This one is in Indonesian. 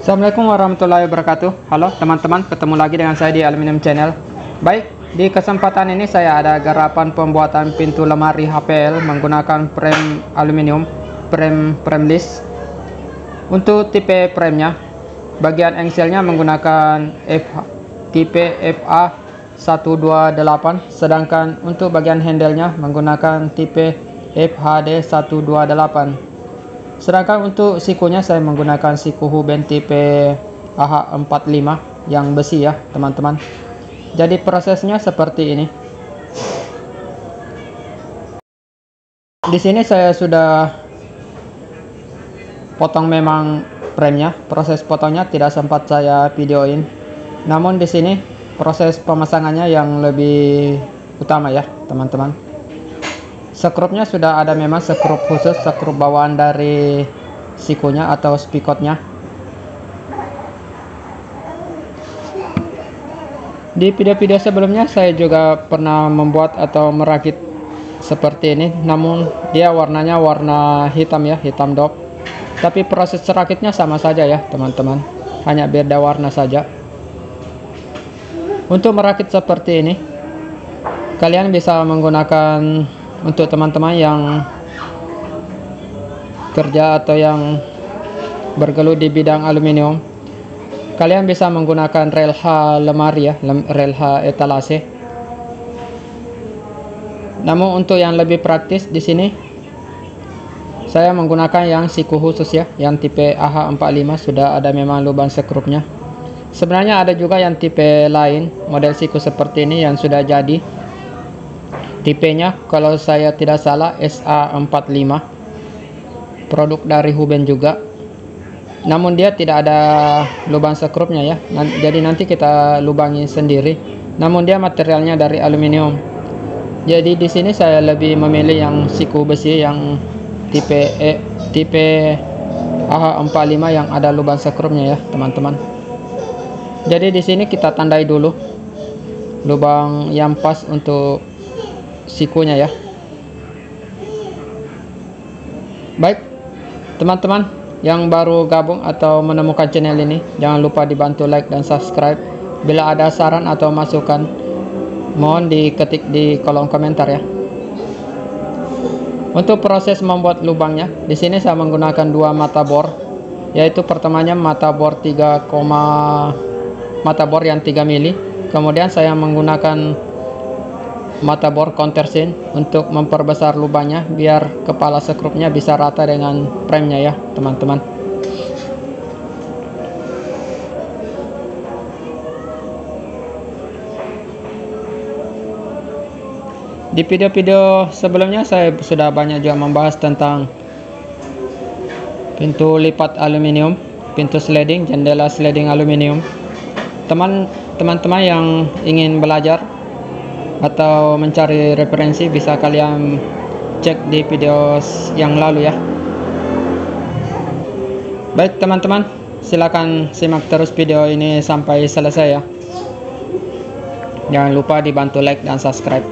Assalamualaikum warahmatullahi wabarakatuh. Halo teman-teman, ketemu lagi dengan saya di Aluminium Channel. Baik, di kesempatan ini saya ada garapan pembuatan pintu lemari HPL menggunakan frame aluminium, framelist. Untuk tipe framenya, bagian engselnya menggunakan tipe FA 128, sedangkan untuk bagian handle-nya menggunakan tipe FHD 128. Sedangkan untuk sikunya saya menggunakan siku Huben tipe AH45 yang besi ya teman-teman. Jadi prosesnya seperti ini. Di sini saya sudah potong memang framenya. Proses potongnya tidak sempat saya videoin. Namun di sini proses pemasangannya yang lebih utama ya teman-teman. Skrupnya sudah ada memang skrup khusus, skrup bawaan dari sikunya atau spikotnya. Di video-video sebelumnya saya juga pernah membuat atau merakit seperti ini, namun dia warnanya warna hitam ya, hitam dop. Tapi proses rakitnya sama saja ya teman-teman, hanya beda warna saja. Untuk merakit seperti ini, kalian bisa menggunakan, untuk teman-teman yang kerja atau yang bergelut di bidang aluminium, kalian bisa menggunakan rel H lemari ya, rel H etalase. Namun untuk yang lebih praktis di sini saya menggunakan yang siku khusus ya, yang tipe AH45, sudah ada memang lubang skrupnya. Sebenarnya ada juga yang tipe lain, model siku seperti ini yang sudah jadi. Tipenya kalau saya tidak salah SA45, produk dari Huben juga, namun dia tidak ada lubang skrupnya ya, jadi nanti kita lubangi sendiri. Namun dia materialnya dari aluminium. Jadi di sini saya lebih memilih yang siku besi yang tipe AH45 yang ada lubang skrupnya ya teman-teman. Jadi di sini kita tandai dulu lubang yang pas untuk sikunya ya. Baik teman-teman yang baru gabung atau menemukan channel ini, jangan lupa dibantu like dan subscribe. Bila ada saran atau masukan, mohon diketik di kolom komentar ya. Untuk proses membuat lubangnya, di sini saya menggunakan dua mata bor, yaitu pertamanya mata bor yang 3 mili, kemudian saya menggunakan mata bor countersink untuk memperbesar lubangnya biar kepala skrupnya bisa rata dengan framenya ya teman-teman. Di video-video sebelumnya saya sudah banyak juga membahas tentang pintu lipat aluminium, pintu sliding, jendela sliding aluminium. Teman-teman yang ingin belajar atau mencari referensi bisa kalian cek di video yang lalu ya. Baik teman-teman, silakan simak terus video ini sampai selesai ya. Jangan lupa dibantu like dan subscribe.